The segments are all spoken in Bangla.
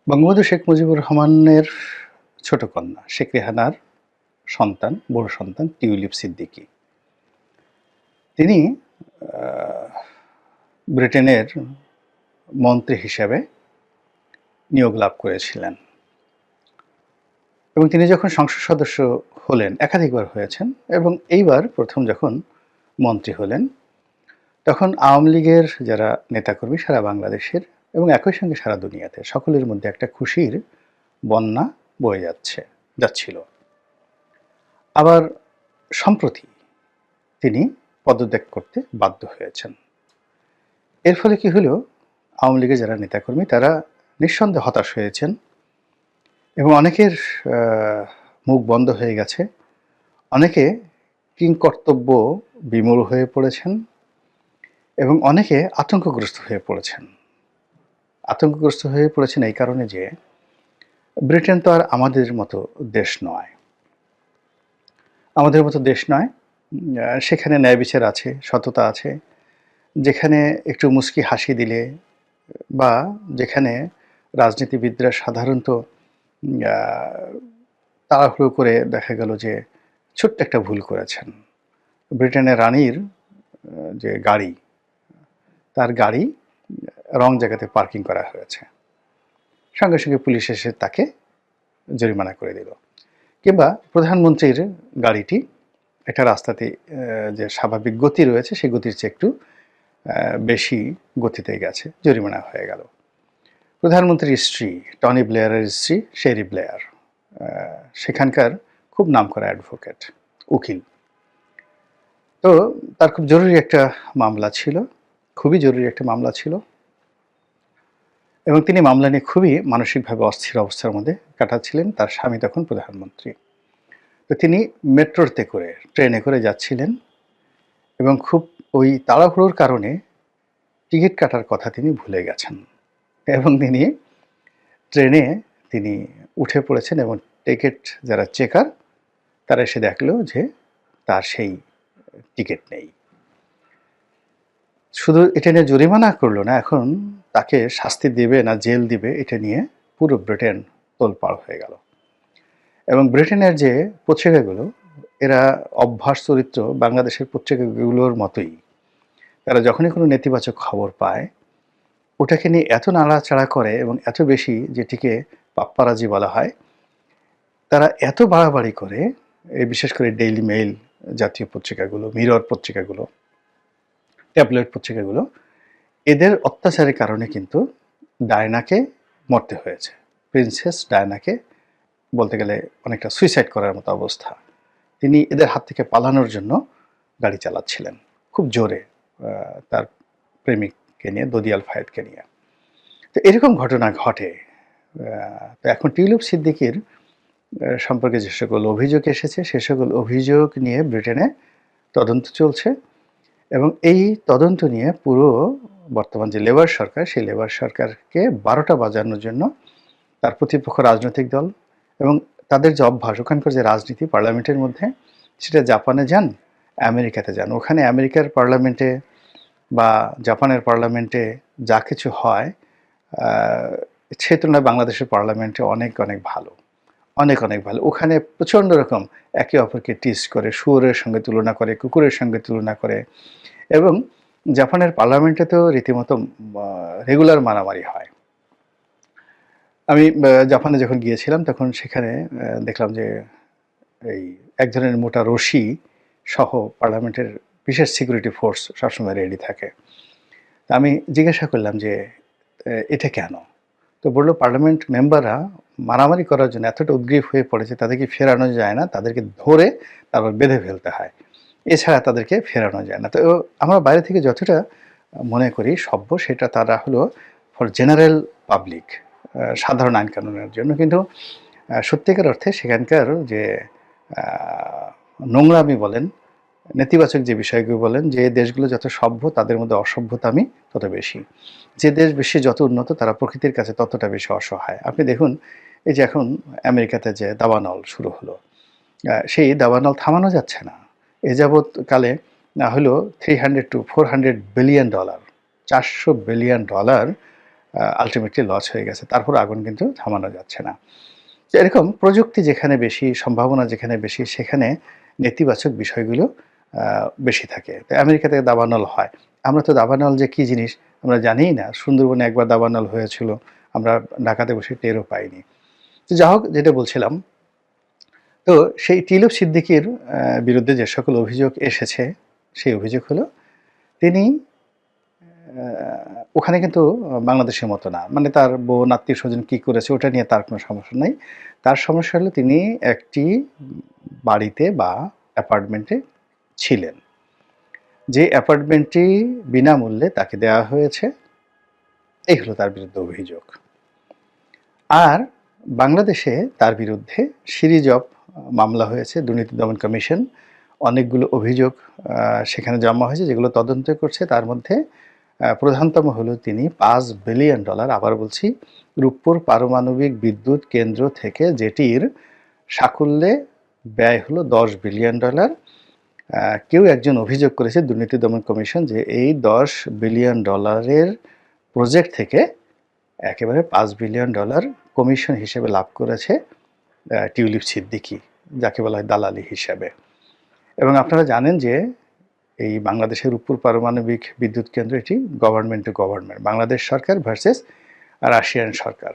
বঙ্গবন্ধু শেখ মুজিবুর রহমানের ছোট কন্যা শেখ রেহানার সন্তান, বড় সন্তান টিউলিপ সিদ্দিকী। তিনি ব্রিটেনের মন্ত্রী হিসেবে নিয়োগ লাভ করেছিলেন এবং তিনি যখন সংসদ সদস্য হলেন, একাধিকবার হয়েছেন এবং এইবার প্রথম যখন মন্ত্রী হলেন, তখন আওয়ামী লীগের যারা নেতাকর্মী সারা বাংলাদেশের এবং একই সঙ্গে সারা দুনিয়াতে সকলের মধ্যে একটা খুশির বন্যা বয়ে যাচ্ছিল। আবার সম্প্রতি তিনি পদত্যাগ করতে বাধ্য হয়েছেন। এর ফলে কি হলো, আওয়ামী লীগের যারা নেতাকর্মী তারা নিঃসন্দেহে হতাশ হয়েছেন এবং অনেকের মুখ বন্ধ হয়ে গেছে, অনেকে কিংকর্তব্য বিমূঢ় হয়ে পড়েছেন এবং অনেকে আতঙ্কগ্রস্ত হয়ে পড়েছেন এই কারণে যে ব্রিটেন তো আর আমাদের মতো দেশ নয়। সেখানে ন্যায় বিচার আছে, সততা আছে, যেখানে একটু মুচকি হাসি দিলে বা যেখানে রাজনীতিবিদরা সাধারণত তাড়াহুড়ো করে দেখা গেল যে ছোট্ট একটা ভুল করেছেন। ব্রিটেনের রানীর যে গাড়ি, তার গাড়ি রং জায়গাতে পার্কিং করা হয়েছে, সঙ্গে সঙ্গে পুলিশ এসে তাকে জরিমানা করে দিল। কিংবা প্রধানমন্ত্রীর গাড়িটি একটা রাস্তাতে যে স্বাভাবিক গতি রয়েছে সেই গতির চেয়ে একটু বেশি গতিতে গেছে, জরিমানা হয়ে গেল। প্রধানমন্ত্রীর স্ত্রী, টনি ব্লেয়ারের স্ত্রী শেরি ব্লেয়ার, সেখানকার খুব নামকরা অ্যাডভোকেট, উকিল। তো তার খুব জরুরি একটা মামলা ছিল, খুবই জরুরি একটা মামলা ছিল এবং তিনি মামলা নিয়ে খুবই মানসিকভাবে অস্থির অবস্থার মধ্যে কাটাচ্ছিলেন। তার স্বামী তখন প্রধানমন্ত্রী। তো তিনি মেট্রোতে করে, ট্রেনে করে যাচ্ছিলেন এবং খুব ওই তাড়াহুড়োর কারণে টিকিট কাটার কথা তিনি ভুলে গেছেন এবং ট্রেনে তিনি উঠে পড়েছেন এবং টিকিট যারা চেকার তারা এসে দেখলো যে তার সেই টিকিট নেই। শুধু এটা নিয়ে জরিমানা করলো না, এখন তাকে শাস্তি দিবে না জেল দিবে এটা নিয়ে পুরো ব্রিটেন তোলপাড় হয়ে গেল। এবং ব্রিটেনের যে পত্রিকাগুলো, এরা অভ্যাস চরিত্র বাংলাদেশের পত্রিকাগুলোর মতোই, তারা যখনই কোনো নেতিবাচক খবর পায় ওটাকে নিয়ে এত নাড়াচাড়া করে এবং এত বেশি, যেটিকে পাপ্পারাজি বলা হয়, তারা এত বাড়াবাড়ি করে, বিশেষ করে ডেইলি মেইল জাতীয় পত্রিকাগুলো, মিরর পত্রিকাগুলো, ট্যাবলয়েড পত্রিকাগুলো, এদের অত্যাচারের কারণে কিন্তু ডায়নাকে মরতে হয়েছে। প্রিন্সেস ডায়নাকে বলতে গেলে অনেকটা সুইসাইড করার মতো অবস্থা। তিনি এদের হাত থেকে পালানোর জন্য গাড়ি চালাচ্ছিলেন খুব জোরে, তার প্রেমিককে নিয়ে, দদিয়াল ফায়েদকে নিয়ে। তো এরকম ঘটনা ঘটে। তো এখন টিউলিপ সিদ্দিকীর সম্পর্কে যে সকল অভিযোগ এসেছে সে সকল অভিযোগ নিয়ে ব্রিটেনে তদন্ত চলছে এবং এই তদন্ত নিয়ে পুরো বর্তমান যে লেবার সরকার, সেই লেবার সরকারকে 12টা বাজানোর জন্য তার প্রতিপক্ষ রাজনৈতিক দল এবং তাদের যে অভ্যাস, ওখানকার যে রাজনীতি পার্লামেন্টের মধ্যে, সেটা জাপানে যান, আমেরিকাতে যান, ওখানে আমেরিকার পার্লামেন্টে বা জাপানের পার্লামেন্টে যা কিছু হয় সে তুলনায় বাংলাদেশের পার্লামেন্টে অনেক অনেক ভালো, অনেক অনেক ভালো। ওখানে প্রচণ্ড রকম একে অপরকে টিজ করে, শুয়োরের সঙ্গে তুলনা করে, কুকুরের সঙ্গে তুলনা করে এবং জাপানের পার্লামেন্টে তো রীতিমতো রেগুলার মারামারি হয়। আমি জাপানে যখন গিয়েছিলাম তখন সেখানে দেখলাম যে এই এক ধরনের মোটা রশি সহ পার্লামেন্টের বিশেষ সিকিউরিটি ফোর্স সবসময় রেডি থাকে। আমি জিজ্ঞাসা করলাম যে এটা কেন? তো বললো পার্লামেন্ট মেম্বাররা মারামারি করার জন্য এতটা উদ্গ্রীব হয়ে পড়েছে, তাদেরকে ফেরানো যায় না, তাদেরকে ধরে তারপর বেঁধে ফেলতে হয়, এছাড়া তাদেরকে ফেরানো যায় না। তো আমরা বাইরে থেকে যতটা মনে করি সভ্য, সেটা তারা হলো ফর জেনারেল পাবলিক, সাধারণ আইন কানুনের জন্য। কিন্তু সত্যিকার অর্থে সেখানকার যে নোংরামি বলেন, নেতিবাচক যে বিষয়গুলো বলেন, যে দেশগুলো যত সভ্য তাদের মধ্যে অসভ্যতামি তত বেশি, যে দেশ বেশি যত উন্নত তারা প্রকৃতির কাছে ততটা বেশি অসহায়। আপনি দেখুন এই যে এখন আমেরিকাতে যে দাবানল শুরু হলো, সেই দাবানল থামানো যাচ্ছে না। এ যাবৎকালে না হলেও $300 to $400 billion, $400 billion ultimately loss হয়ে গেছে। তারপর আগুন কিন্তু থামানো যাচ্ছে না। তো এরকম প্রযুক্তি যেখানে বেশি, সম্ভাবনা যেখানে বেশি, সেখানে নেতিবাচক বিষয়গুলো আ বেশি থাকে। তো আমেরিকাতে দাবানল হয়। আমরা তো দাবানল যে কী জিনিস আমরা জানিই না। সুন্দরবনে একবার দাবানল হয়েছিল। আমরা ঢাকাতে বসে টেরও পাইনি। তো যা হোক, যেটা বলছিলাম, তো সেই টিলুপ সিদ্দিকীর বিরুদ্ধে যে সকল অভিযোগ এসেছে, সেই অভিযোগ হলো তিনি আ ওখানে কিন্তু বাংলাদেশের মতো না। মানে তার বোন, আত্মীয়স্বজন কি করেছে ওটা নিয়ে তার কোনো সমস্যা নাই। তার সমস্যা হলো তিনি একটি বাড়িতে বা অ্যাপার্টমেন্টে ছিলেন। যে অ্যাপার্টমেন্টটি বিনামূল্যে তাকে দেওয়া হয়েছে, এই হলো তার বিরুদ্ধে অভিযোগ। আর বাংলাদেশে তার বিরুদ্ধে সিরিজ অফ মামলা হয়েছে। দুর্নীতি দমন কমিশন অনেকগুলো অভিযোগ সেখানে জমা হয়েছে, যেগুলো তদন্ত করছে। তার মধ্যে প্রধানতম হলো তিনি $5 বিলিয়ন, আবার বলছি, রূপপুর পারমাণবিক বিদ্যুৎ কেন্দ্র থেকে যেটির সাকুল্যে ব্যয় হলো $10 বিলিয়ন। কেউ একজন অভিযোগ করেছে দুর্নীতি দমন কমিশন যে এই $10 বিলিয়ন প্রজেক্ট থেকে একেবারে $5 বিলিয়ন কমিশন হিসেবে লাভ করেছে টিউলিপ সিদ্দিকী, যাকে বলা হয় দালালি হিসাবে। এবং আপনারা জানেন যে এই বাংলাদেশের রূপপুর পারমাণবিক বিদ্যুৎ কেন্দ্র, এটি গভর্নমেন্ট টু গভর্নমেন্ট, বাংলাদেশ সরকার ভার্সেস রাশিয়ান সরকার।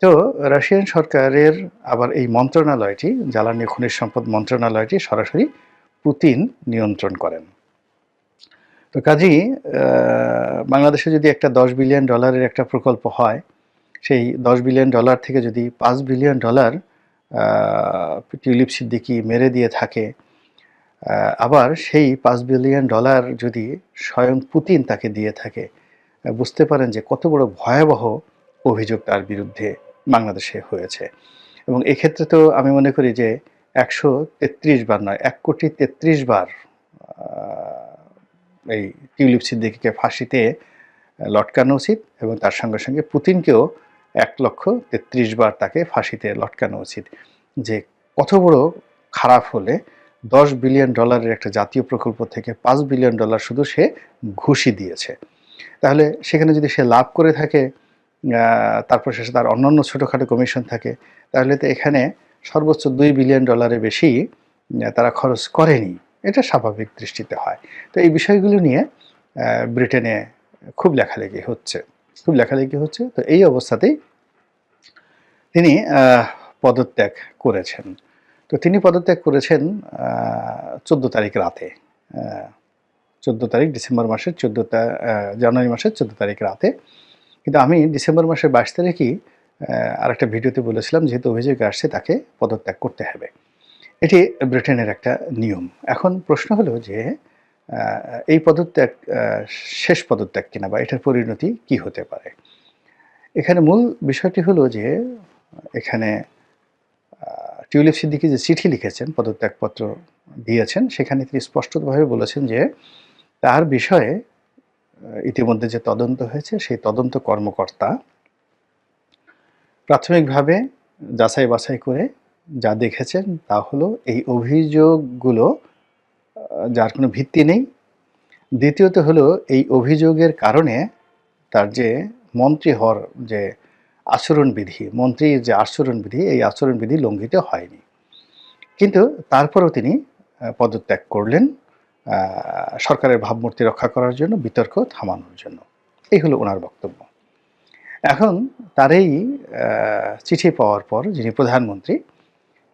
তো রাশিয়ান সরকারের আবার এই মন্ত্রণালয়টি, জ্বালানি ও খনিজ সম্পদ মন্ত্রণালয়টি সরাসরি পুতিন নিয়ন্ত্রণ করেন। তো কাজেই বাংলাদেশে যদি একটা $10 বিলিয়ন একটা প্রকল্প হয়, সেই $10 বিলিয়ন থেকে যদি $5 বিলিয়ন টিউলিপ সিদ্দিকী মেরে দিয়ে থাকে, আবার সেই $5 বিলিয়ন যদি স্বয়ং পুতিন তাকে দিয়ে থাকে, বুঝতে পারেন যে কত বড় ভয়াবহ অভিযোগ তার বিরুদ্ধে বাংলাদেশে হয়েছে। এবং এক্ষেত্রে তো আমি মনে করি যে 133 বার নয়, 1,33,00,000 বার এই টিউলিপ সিদ্দিকীকে ফাঁসিতে লটকানো উচিত, এবং তার সঙ্গে সঙ্গে পুতিনকেও 1,33,00,000 বার তাকে ফাঁসিতে লটকানো উচিত। যে কত বড় খারাপ হলে $10 বিলিয়ন একটা জাতীয় প্রকল্প থেকে $5 বিলিয়ন শুধু সে ঘুষি দিয়েছে। তাহলে সেখানে যদি সে লাভ করে থাকে, তারপর শেষে তার অন্যান্য ছোটোখাটো কমিশন থাকে, তাহলে তো এখানে সর্বোচ্চ $2 বিলিয়ন বেশি তারা খরচ করেনি। এটা স্বাভাবিক দৃষ্টিতে হয়। তো এই বিষয়গুলো নিয়ে ব্রিটেনে খুব লেখালেখি হচ্ছে। তো এই অবস্থাতেই তিনি পদত্যাগ করেছেন। তো তিনি পদত্যাগ করেছেন 14 তারিখ রাতে। 14 তারিখ ডিসেম্বর মাসের জানুয়ারি মাসের 14 তারিখ রাতে। কিন্তু আমি ডিসেম্বর মাসের 22 তারিখই আরেকটা ভিডিওতে বলেছিলাম, যেহেতু অভিযোগ আসছে তাকে পদত্যাগ করতে হবে। এটি ব্রিটেনের একটা নিয়ম। এখন প্রশ্ন হলো যে এই পদত্যাগ শেষ পদত্যাগ কিনা, বা এটার পরিণতি কি হতে পারে? এখানে মূল বিষয়টি হলো যে এখানে টিউলিপ সিদ্দিকী যে চিঠি লিখেছেন, পদত্যাগপত্র দিয়েছেন, সেখানে তিনি স্পষ্টভাবে বলেছেন যে তার বিষয়ে ইতিমধ্যে যে তদন্ত হয়েছে, সেই তদন্ত কর্মকর্তা প্রাথমিকভাবে যাচাই বাছাই করে যা দেখেছেন তা হলো এই অভিযোগগুলো যার কোনো ভিত্তি নেই। দ্বিতীয়ত হলো এই অভিযোগের কারণে তার যে মন্ত্রী হওয়ার যে আচরণবিধি, মন্ত্রীর যে আচরণবিধি, এই আচরণবিধি লঙ্ঘিত হয়নি। কিন্তু তারপরেও তিনি পদত্যাগ করলেন সরকারের ভাবমূর্তি রক্ষা করার জন্য, বিতর্ক থামানোর জন্য। এই হলো ওনার বক্তব্য। এখন তার এই চিঠি পাওয়ার পর যিনি প্রধানমন্ত্রী,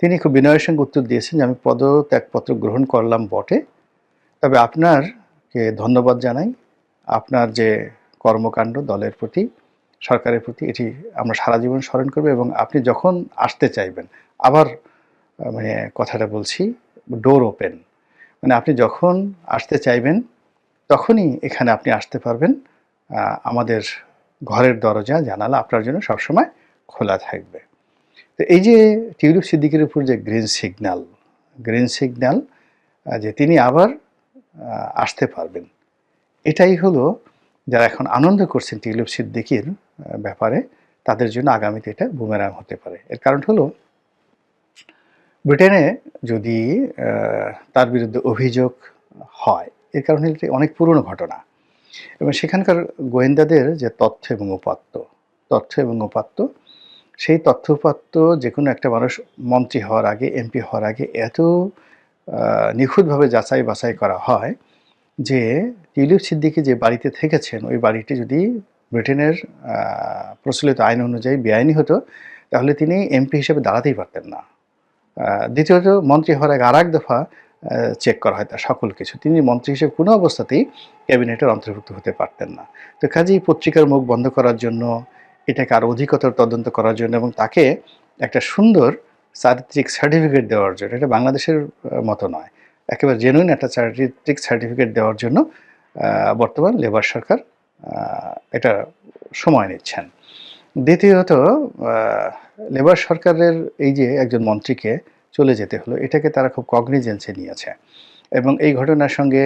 তিনি খুব বিনয়ের সঙ্গে উত্তর দিয়েছেন যে আমি পদত্যাগপত্র গ্রহণ করলাম বটে, তবে আপনারকে ধন্যবাদ জানাই। আপনার যে কর্মকাণ্ড দলের প্রতি, সরকারের প্রতি, এটি আমরা সারা জীবন স্মরণ করব, এবং আপনি যখন আসতে চাইবেন, আবার মানে কথাটা বলছি, ডোর ওপেন, মানে আপনি যখন আসতে চাইবেন তখনই এখানে আপনি আসতে পারবেন। আমাদের ঘরের দরজা জানালা আপনার জন্য সবসময় খোলা থাকবে। তো এই যে টিউলিপ সিদ্দিকীর উপর যে গ্রিন সিগন্যাল যে তিনি আবার আসতে পারবেন, এটাই হলো যারা এখন আনন্দ করছেন টিউলিপ সিদ্দিকীর ব্যাপারে, তাদের জন্য আগামীতে এটা বুমেরাং হতে পারে। এর কারণ হলো ব্রিটেনে যদি তার বিরুদ্ধে অভিযোগ হয়, এর কারণ হলো অনেক পুরনো ঘটনা। এবং সেখানকার গোয়েন্দাদের যে তথ্য এবং উপাত্ত, সেই তথ্য উপাত্ত যেকোনো একটা মানুষ মন্ত্রী হওয়ার আগে, এমপি হওয়ার আগে এত নিখুঁতভাবে যাচাই বাছাই করা হয় যে টিউলিপ সিদ্দিকী যে বাড়িতে থেকেছেন, ওই বাড়িটি যদি ব্রিটেনের প্রচলিত আইন অনুযায়ী বেআইনি হতো, তাহলে তিনি এমপি হিসেবে দাঁড়াতেই পারতেন না। দ্বিতীয়ত, মন্ত্রী হওয়ার আগে আরেক দফা চেক করা হয় তার সকল কিছু। তিনি মন্ত্রী হিসেবে কোনো অবস্থাতেই ক্যাবিনেটের অন্তর্ভুক্ত হতে পারতেন না। তো কাজেই পত্রিকার মুখ বন্ধ করার জন্য, এটাকে আরও অধিকতর তদন্ত করার জন্য এবং তাকে একটা সুন্দর চারিত্রিক সার্টিফিকেট দেওয়ার জন্য, এটা বাংলাদেশের মতো নয়, একেবারে জেনুইন একটা চারিত্রিক সার্টিফিকেট দেওয়ার জন্য বর্তমান লেবার সরকার এটা সময় নিচ্ছেন। দ্বিতীয়ত, লেবার সরকারের এই যে একজন মন্ত্রীকে চলে যেতে হলো, এটাকে তারা খুব কগনিজেন্সে নিয়েছে এবং এই ঘটনার সঙ্গে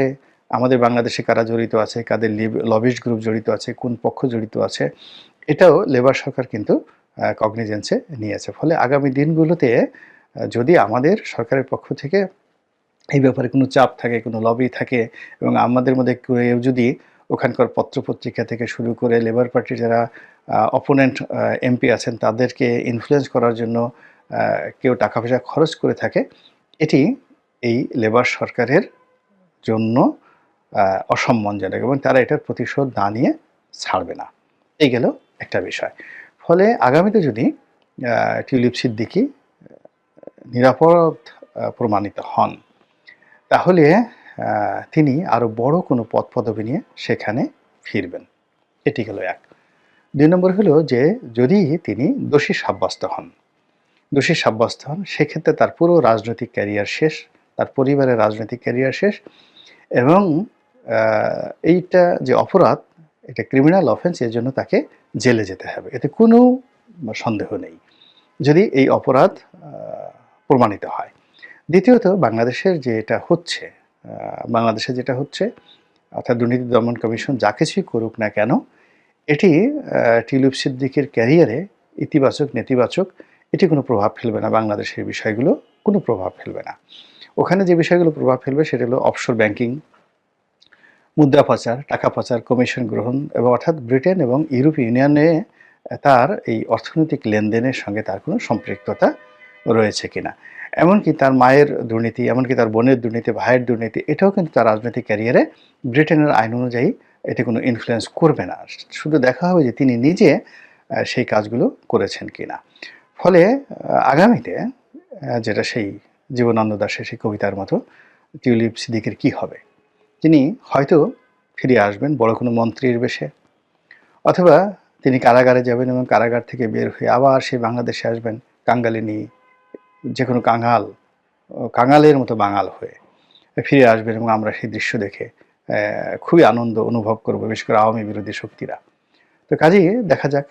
আমাদের বাংলাদেশে কারা জড়িত আছে, কাদের লবিস্ট গ্রুপ জড়িত আছে, কোন পক্ষ জড়িত আছে, এটাও লেবার সরকার কিন্তু কগনিজেন্সে নিয়েছে। ফলে আগামী দিনগুলোতে যদি আমাদের সরকারের পক্ষ থেকে এই ব্যাপারে কোনো চাপ থাকে, কোনো লবি থাকে এবং আমাদের মধ্যে কেউ যদি ওখানকার পত্রপত্রিকা থেকে শুরু করে লেবার পার্টির যারা অপোনেন্ট এমপি আছেন তাদেরকে ইনফ্লুয়েন্স করার জন্য কেউ টাকা পয়সা খরচ করে থাকে, এটি এই লেবার সরকারের জন্য অসম্মানজনক এবং তারা এটার প্রতিশোধ না নিয়ে ছাড়বে না। এই গেল একটা বিষয়। ফলে আগামীতে যদি টিউলিপ সিদ্দিকী নিরাপদ প্রমাণিত হন, তাহলে তিনি আরও বড় কোনো পদপদবি নিয়ে সেখানে ফিরবেন। এটি হলো এক। ২ নম্বর হলো যে যদি তিনি দোষী সাব্যস্ত হন, সেক্ষেত্রে তার পুরো রাজনৈতিক ক্যারিয়ার শেষ, তার পরিবারের রাজনৈতিক ক্যারিয়ার শেষ এবং এইটা যে অপরাধ, এটা ক্রিমিনাল অফেন্স, এর জন্য তাকে জেলে যেতে হবে, এতে কোনো সন্দেহ নেই যদি এই অপরাধ প্রমাণিত হয়। দ্বিতীয়ত, বাংলাদেশে যেটা হচ্ছে অর্থাৎ দুর্নীতি দমন কমিশন যা কিছুই করুক না কেন, এটি টিউলিপ সিদ্দিকীর ক্যারিয়ারে ইতিবাচক নেতিবাচক এটি কোনো প্রভাব ফেলবে না। বাংলাদেশের বিষয়গুলো কোনো প্রভাব ফেলবে না। ওখানে যে বিষয়গুলো প্রভাব ফেলবে সেটা হলো অফশোর ব্যাংকিং, মুদ্রা পাচার, টাকা পাচার, কমিশন গ্রহণ এবং অর্থাৎ ব্রিটেন এবং ইউরোপীয় ইউনিয়নে তার এই অর্থনৈতিক লেনদেনের সঙ্গে তার কোনো সম্পৃক্ততা রয়েছে কিনা, এমনকি তার মায়ের দুর্নীতি, এমনকি তার বোনের দুর্নীতি, ভাইয়ের দুর্নীতি, এটাও কিন্তু তার রাজনৈতিক ক্যারিয়ারে ব্রিটেনের আইন অনুযায়ী এতে কোনো ইনফ্লুয়েন্স করবে না। শুধু দেখা হবে যে তিনি নিজে সেই কাজগুলো করেছেন কিনা। ফলে আগামীতে যেটা সেই জীবনানন্দ দাশের সেই কবিতার মতো টিউলিপ সিদ্দিকীর কী হবে, তিনি হয়তো ফিরে আসবেন বড় কোনো মন্ত্রীর বেশে, অথবা তিনি কারাগারে যাবেন এবং কারাগার থেকে বের হয়ে আবার সেই বাংলাদেশে আসবেন কাঙ্গালিনী, যে কোনো কাঙালের মতো বাঙাল হয়ে ফিরে আসবেন এবং আমরা সেই দৃশ্য দেখে খুবই আনন্দ অনুভব করব, বিশেষ করে আওয়ামী বিরোধী শক্তিরা। তো কাজেই দেখা যাক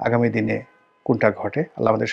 আগামী দিনে কোনটা ঘটে। আল্লাহ আমাদের